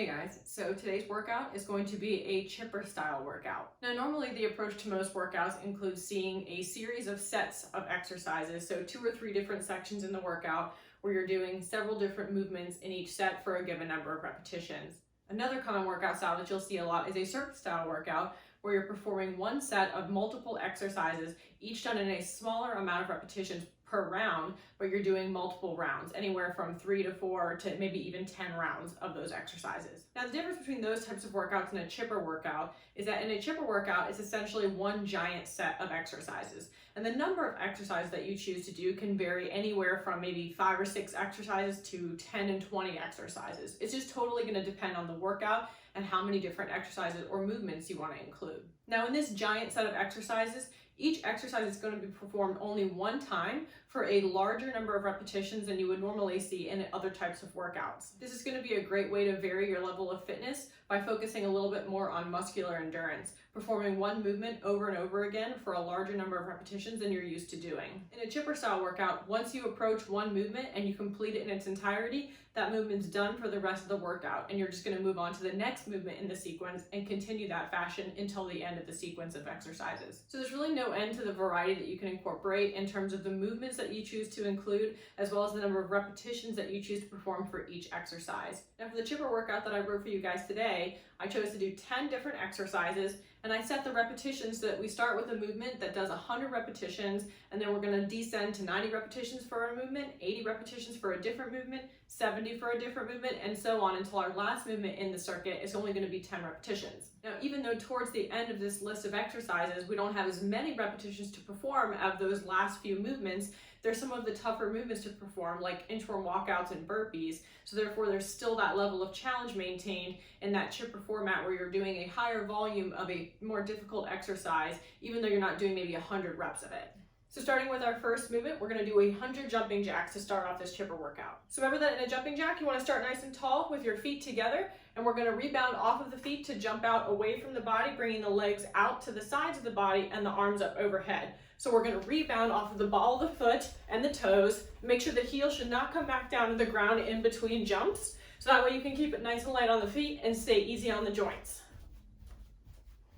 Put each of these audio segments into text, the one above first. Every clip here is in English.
Hey guys, so today's workout is going to be a chipper style workout. Now normally the approach to most workouts includes seeing a series of sets of exercises, so 2 or 3 different sections in the workout where you're doing several different movements in each set for a given number of repetitions. Another common workout style that you'll see a lot is a circuit style workout where you're performing one set of multiple exercises, each done in a smaller amount of repetitions per round, but you're doing multiple rounds, anywhere from 3 to 4 to maybe even 10 rounds of those exercises. Now the difference between those types of workouts and a chipper workout is that in a chipper workout, it's essentially one giant set of exercises. And the number of exercises that you choose to do can vary anywhere from maybe 5 or 6 exercises to 10 and 20 exercises. It's just totally going to depend on the workout and how many different exercises or movements you want to include. Now in this giant set of exercises, each exercise is going to be performed only one time for a larger number of repetitions than you would normally see in other types of workouts. This is going to be a great way to vary your level of fitness by focusing a little bit more on muscular endurance, performing one movement over and over again for a larger number of repetitions than you're used to doing. In a chipper style workout, once you approach one movement and you complete it in its entirety, that movement's done for the rest of the workout, and you're just going to move on to the next movement in the sequence and continue that fashion until the end of the sequence of exercises. So there's really no end to the variety that you can incorporate in terms of the movements that you choose to include, as well as the number of repetitions that you choose to perform for each exercise. Now for the chipper workout that I wrote for you guys today, I chose to do 10 different exercises, and I set the repetitions so that we start with a movement that does 100 repetitions, and then we're going to descend to 90 repetitions for a movement, 80 repetitions for a different movement, 70 for a different movement, and so on until our last movement in the circuit is only going to be 10 repetitions. Now, even though towards the end of this list of exercises, we don't have as many repetitions to perform of those last few movements, there's some of the tougher movements to perform, like inchworm walkouts and burpees. So therefore, there's still that level of challenge maintained in that chipper format where you're doing a higher volume of a more difficult exercise, even though you're not doing maybe 100 reps of it. So starting with our first movement, we're going to do 100 jumping jacks to start off this chipper workout. So remember that in a jumping jack, you want to start nice and tall with your feet together, and we're going to rebound off of the feet to jump out away from the body, bringing the legs out to the sides of the body and the arms up overhead. So we're going to rebound off of the ball of the foot and the toes. Make sure the heel should not come back down to the ground in between jumps. So that way you can keep it nice and light on the feet and stay easy on the joints.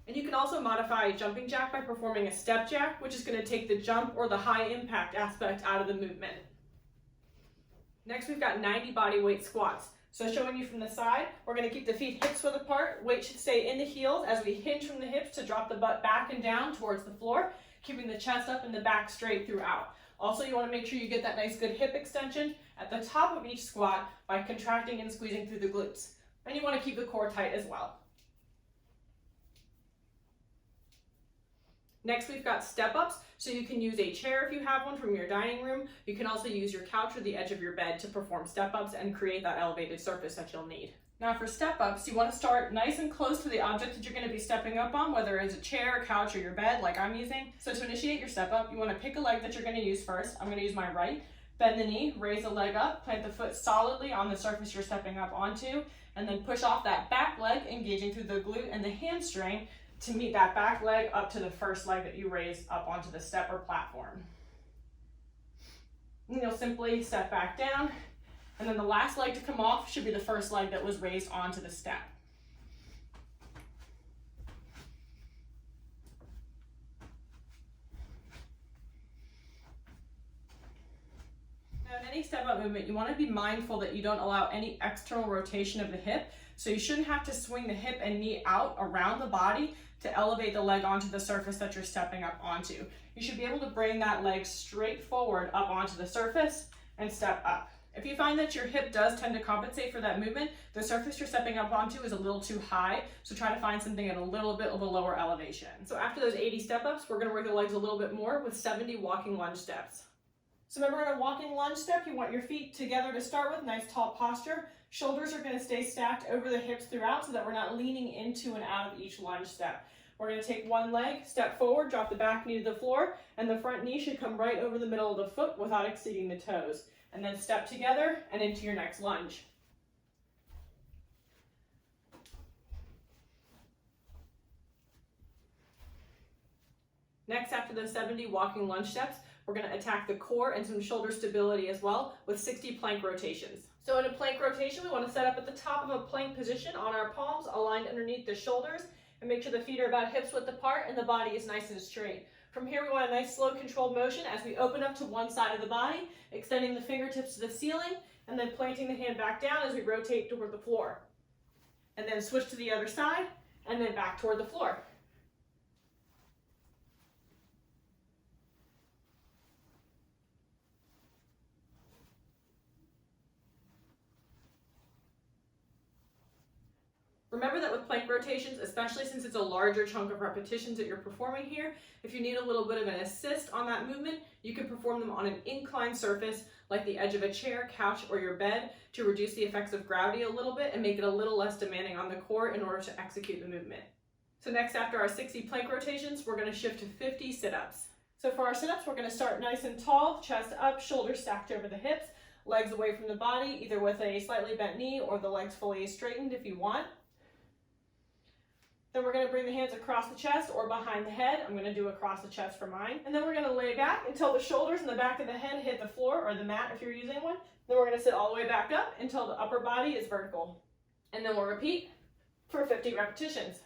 And you can also modify a jumping jack by performing a step jack, which is going to take the jump or the high impact aspect out of the movement. Next, we've got 90 body weight squats. So showing you from the side, we're going to keep the feet hips width apart. Weight should stay in the heels as we hinge from the hips to drop the butt back and down towards the floor, keeping the chest up and the back straight throughout. Also, you want to make sure you get that nice good hip extension at the top of each squat by contracting and squeezing through the glutes. And you want to keep the core tight as well. Next, we've got step-ups, so you can use a chair if you have one from your dining room. You can also use your couch or the edge of your bed to perform step-ups and create that elevated surface that you'll need. Now for step-ups, you want to start nice and close to the object that you're going to be stepping up on, whether it's a chair, couch, or your bed like I'm using. So to initiate your step-up, you want to pick a leg that you're going to use first. I'm going to use my right. Bend the knee, raise the leg up, plant the foot solidly on the surface you're stepping up onto, and then push off that back leg, engaging through the glute and the hamstring to meet that back leg up to the first leg that you raise up onto the step or platform. And you'll simply step back down, and then the last leg to come off should be the first leg that was raised onto the step. Now in any step up movement, you want to be mindful that you don't allow any external rotation of the hip. So you shouldn't have to swing the hip and knee out around the body to elevate the leg onto the surface that you're stepping up onto. You should be able to bring that leg straight forward up onto the surface and step up. If you find that your hip does tend to compensate for that movement, the surface you're stepping up onto is a little too high, so try to find something at a little bit of a lower elevation. So after those 80 step-ups, we're going to work the legs a little bit more with 70 walking lunge steps. So remember, in a walking lunge step, you want your feet together to start with, nice tall posture. Shoulders are going to stay stacked over the hips throughout so that we're not leaning into and out of each lunge step. We're going to take one leg, step forward, drop the back knee to the floor, and the front knee should come right over the middle of the foot without exceeding the toes. And then step together and into your next lunge. Next, after those 70 walking lunge steps, we're going to attack the core and some shoulder stability as well with 60 plank rotations. So in a plank rotation, we want to set up at the top of a plank position on our palms, aligned underneath the shoulders, and make sure the feet are about hips width apart and the body is nice and straight. From here, we want a nice slow controlled motion as we open up to one side of the body, extending the fingertips to the ceiling, and then planting the hand back down as we rotate toward the floor. And then switch to the other side, and then back toward the floor. Remember that with plank rotations, especially since it's a larger chunk of repetitions that you're performing here, if you need a little bit of an assist on that movement, you can perform them on an inclined surface like the edge of a chair, couch, or your bed to reduce the effects of gravity a little bit and make it a little less demanding on the core in order to execute the movement. So next, after our 60 plank rotations, we're going to shift to 50 sit-ups. So for our sit-ups, we're going to start nice and tall, chest up, shoulders stacked over the hips, legs away from the body, either with a slightly bent knee or the legs fully straightened if you want. Then we're going to bring the hands across the chest or behind the head. I'm going to do across the chest for mine. And then we're going to lay back until the shoulders and the back of the head hit the floor or the mat if you're using one. Then we're going to sit all the way back up until the upper body is vertical. And then we'll repeat for 50 repetitions.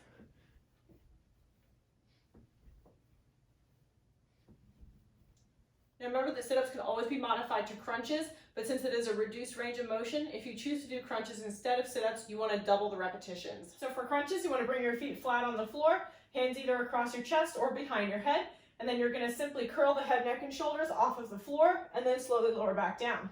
Now remember that sit-ups can always be modified to crunches, but since it is a reduced range of motion, if you choose to do crunches instead of sit-ups, you want to double the repetitions. So for crunches, you want to bring your feet flat on the floor, hands either across your chest or behind your head, and then you're going to simply curl the head, neck, and shoulders off of the floor, and then slowly lower back down.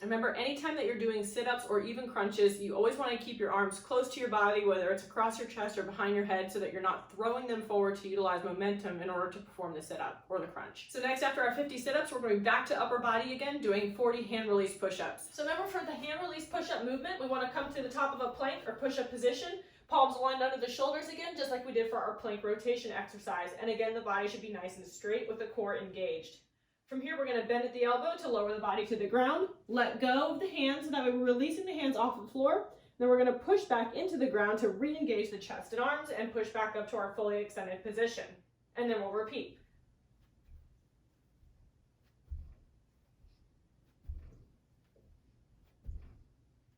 Remember, anytime that you're doing sit-ups or even crunches, you always want to keep your arms close to your body, whether it's across your chest or behind your head, so that you're not throwing them forward to utilize momentum in order to perform the sit-up or the crunch. So next, after our 50 sit-ups, we're going back to upper body again, doing 40 hand release push-ups. So remember, for the hand release push-up movement, we want to come to the top of a plank or push-up position, palms aligned under the shoulders again, just like we did for our plank rotation exercise. And again, the body should be nice and straight with the core engaged. From here, we're going to bend at the elbow to lower the body to the ground, let go of the hands, so that way we're releasing the hands off the floor. Then we're going to push back into the ground to re-engage the chest and arms and push back up to our fully extended position. And then we'll repeat.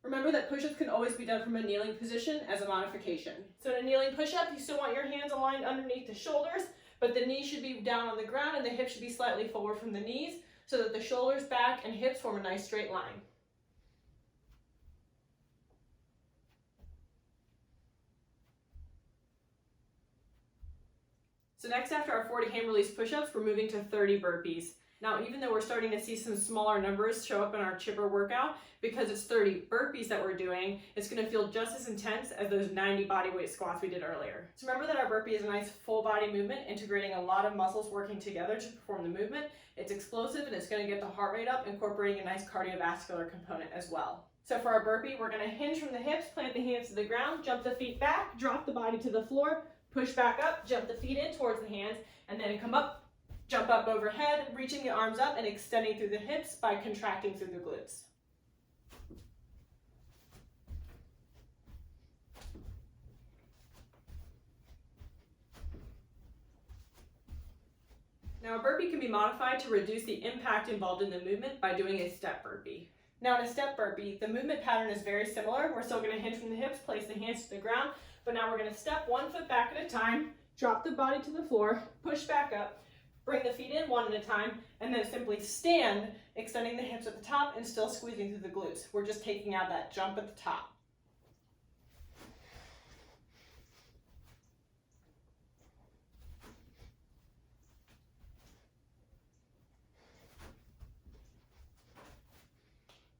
Remember that push-ups can always be done from a kneeling position as a modification. So in a kneeling push-up, you still want your hands aligned underneath the shoulders, but the knees should be down on the ground and the hips should be slightly forward from the knees so that the shoulders, back, and hips form a nice straight line. So next, after our 40 hand release push-ups, we're moving to 30 burpees. Now, even though we're starting to see some smaller numbers show up in our chipper workout, because it's 30 burpees that we're doing, it's going to feel just as intense as those 90 body weight squats we did earlier. So remember that our burpee is a nice full body movement, integrating a lot of muscles working together to perform the movement. It's explosive and it's going to get the heart rate up, incorporating a nice cardiovascular component as well. So for our burpee, we're going to hinge from the hips, plant the hands to the ground, jump the feet back, drop the body to the floor, push back up, jump the feet in towards the hands, and then come up, jump up overhead, reaching the arms up and extending through the hips by contracting through the glutes. Now, a burpee can be modified to reduce the impact involved in the movement by doing a step burpee. Now, in a step burpee, the movement pattern is very similar. We're still going to hinge from the hips, place the hands to the ground, but now we're going to step 1 foot back at a time, drop the body to the floor, push back up, bring the feet in one at a time, and then simply stand, extending the hips at the top and still squeezing through the glutes. We're just taking out that jump at the top.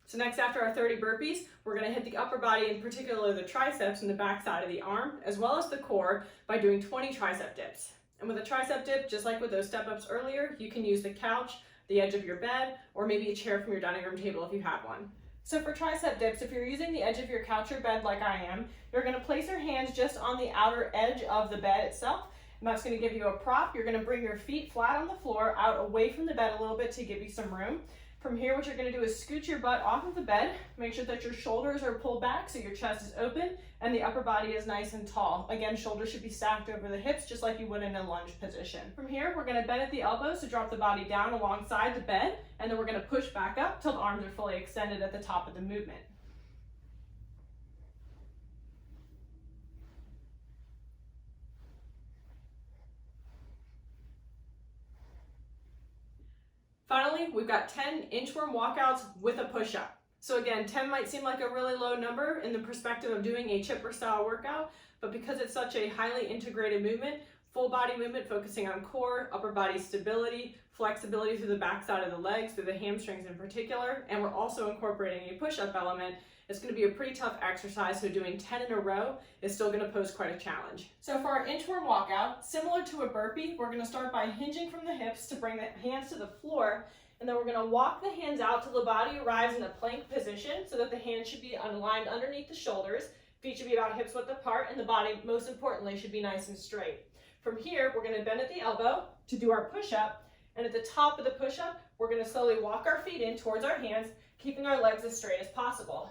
So next, after our 30 burpees, we're going to hit the upper body, in particular the triceps and the back side of the arm, as well as the core, by doing 20 tricep dips. And with a tricep dip, just like with those step-ups earlier, you can use the couch, the edge of your bed, or maybe a chair from your dining room table if you have one. So for tricep dips, if you're using the edge of your couch or bed like I am, you're going to place your hands just on the outer edge of the bed itself, and that's going to give you a prop. You're going to bring your feet flat on the floor, out away from the bed a little bit to give you some room. From here, what you're gonna do is scoot your butt off of the bed. Make sure that your shoulders are pulled back so your chest is open and the upper body is nice and tall. Again, shoulders should be stacked over the hips just like you would in a lunge position. From here, we're gonna bend at the elbows to drop the body down alongside the bed, and then we're gonna push back up till the arms are fully extended at the top of the movement. Finally, we've got 10 inchworm walkouts with a push-up. So again, 10 might seem like a really low number in the perspective of doing a chipper style workout, but because it's such a highly integrated movement, full body movement focusing on core, upper body stability, flexibility through the backside of the legs, through the hamstrings in particular, and we're also incorporating a push-up element, it's going to be a pretty tough exercise, so doing 10 in a row is still going to pose quite a challenge. So for our inchworm walkout, similar to a burpee, we're going to start by hinging from the hips to bring the hands to the floor, and then we're going to walk the hands out till the body arrives in a plank position so that the hands should be aligned underneath the shoulders, feet should be about hips width apart, and the body, most importantly, should be nice and straight. From here, we're going to bend at the elbow to do our push-up, and at the top of the push-up, we're going to slowly walk our feet in towards our hands, keeping our legs as straight as possible.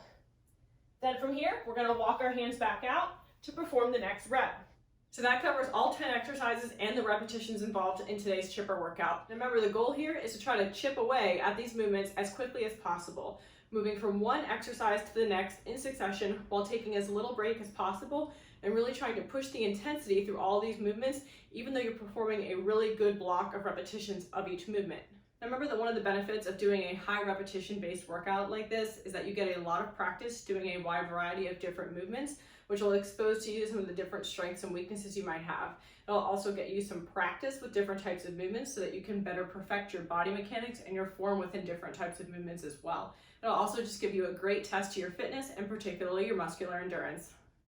Then from here, we're going to walk our hands back out to perform the next rep. So that covers all 10 exercises and the repetitions involved in today's chipper workout. Remember, the goal here is to try to chip away at these movements as quickly as possible, moving from one exercise to the next in succession while taking as little break as possible and really trying to push the intensity through all these movements, even though you're performing a really good block of repetitions of each movement. Now remember that one of the benefits of doing a high repetition based workout like this is that you get a lot of practice doing a wide variety of different movements, which will expose to you some of the different strengths and weaknesses you might have. It'll also get you some practice with different types of movements so that you can better perfect your body mechanics and your form within different types of movements as well. It'll also just give you a great test to your fitness and particularly your muscular endurance.